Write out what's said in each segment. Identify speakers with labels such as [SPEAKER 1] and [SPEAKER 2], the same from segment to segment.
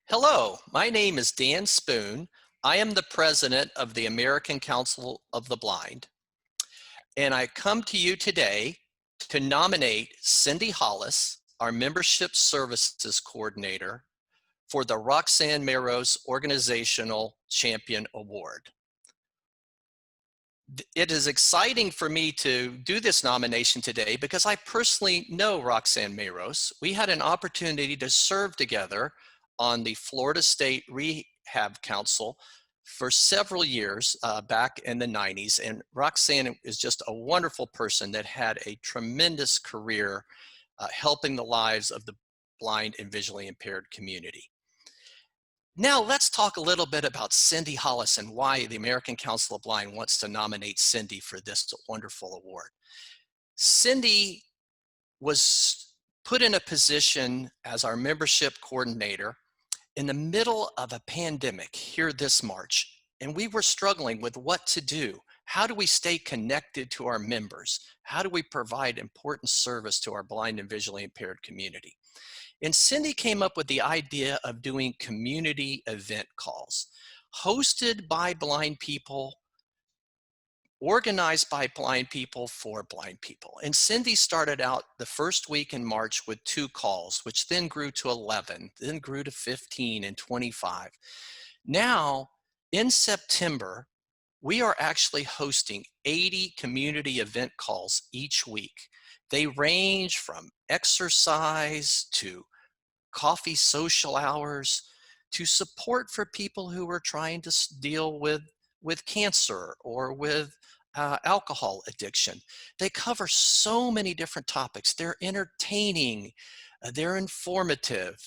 [SPEAKER 1] Hello, my name is Dan Spoon. I am the president of the American Council of the Blind, and I come to you today to nominate Cindy Hollis, our Membership Services Coordinator, for the Roxann Mayros Organizational Champion Award. It is exciting for me to do this nomination today because I personally know Roxann Mayros. We had an opportunity to serve together on the Florida State Rehab Council for several years back in the 90s. And Roxann is just a wonderful person that had a tremendous career helping the lives of the blind and visually impaired community. Now let's talk a little bit about Cindy Hollis and why the American Council of Blind wants to nominate Cindy for this wonderful award. Cindy was put in a position as our membership coordinator in the middle of a pandemic here this March, and we were struggling with what to do. How do we stay connected to our members? How do we provide important service to our blind and visually impaired community? And Cindy came up with the idea of doing community event calls, hosted by blind people, organized by blind people for blind people. And Cindy started out the first week in March with 2 calls, which then grew to 11, then grew to 15 and 25. Now, in September, we are actually hosting 80 community event calls each week. They range from exercise to coffee social hours to support for people who are trying to deal with cancer or with alcohol addiction. They cover so many different topics. They're entertaining, they're informative,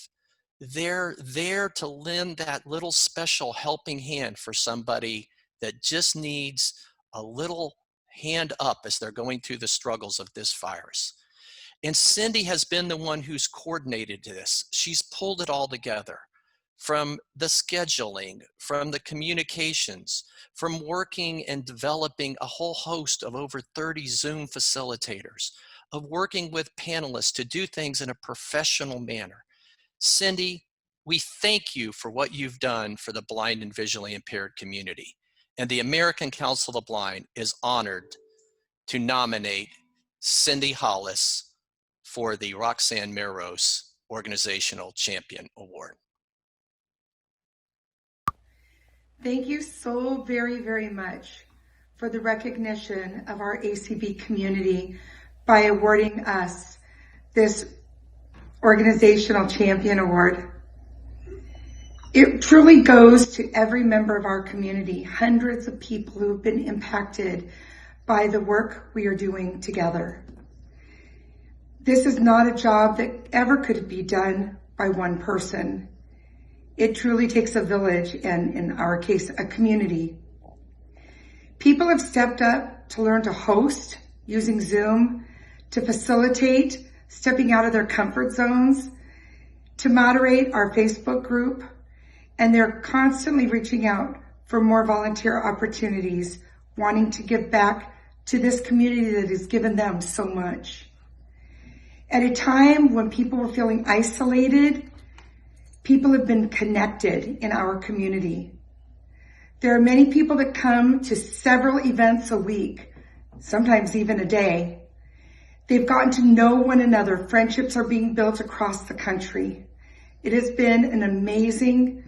[SPEAKER 1] they're there to lend that little special helping hand for somebody that just needs a little hand up as they're going through the struggles of this virus. And Cindy has been the one who's coordinated this. She's pulled it all together, from the scheduling, from the communications, from working and developing a whole host of over 30 Zoom facilitators, of working with panelists to do things in a professional manner. Cindy, we thank you for what you've done for the blind and visually impaired community. And the American Council of the Blind is honored to nominate Cindy Hollis for the Roxann Mayros Organizational Champion Award.
[SPEAKER 2] Thank you so very, very much for the recognition of our ACB community by awarding us this Organizational Champion Award. It truly goes to every member of our community, hundreds of people who have been impacted by the work we are doing together. This is not a job that ever could be done by one person. It truly takes a village, and in our case, a community. People have stepped up to learn to host using Zoom, to facilitate stepping out of their comfort zones, to moderate our Facebook group, and they're constantly reaching out for more volunteer opportunities, wanting to give back to this community that has given them so much. At a time when people were feeling isolated, people have been connected in our community. There are many people that come to several events a week, sometimes even a day. They've gotten to know one another. Friendships are being built across the country. It has been an amazing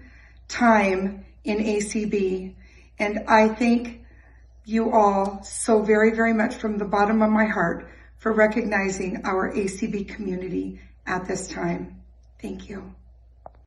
[SPEAKER 2] time in ACB, and I thank you all so very, very much from the bottom of my heart for recognizing our ACB community at this time. Thank you.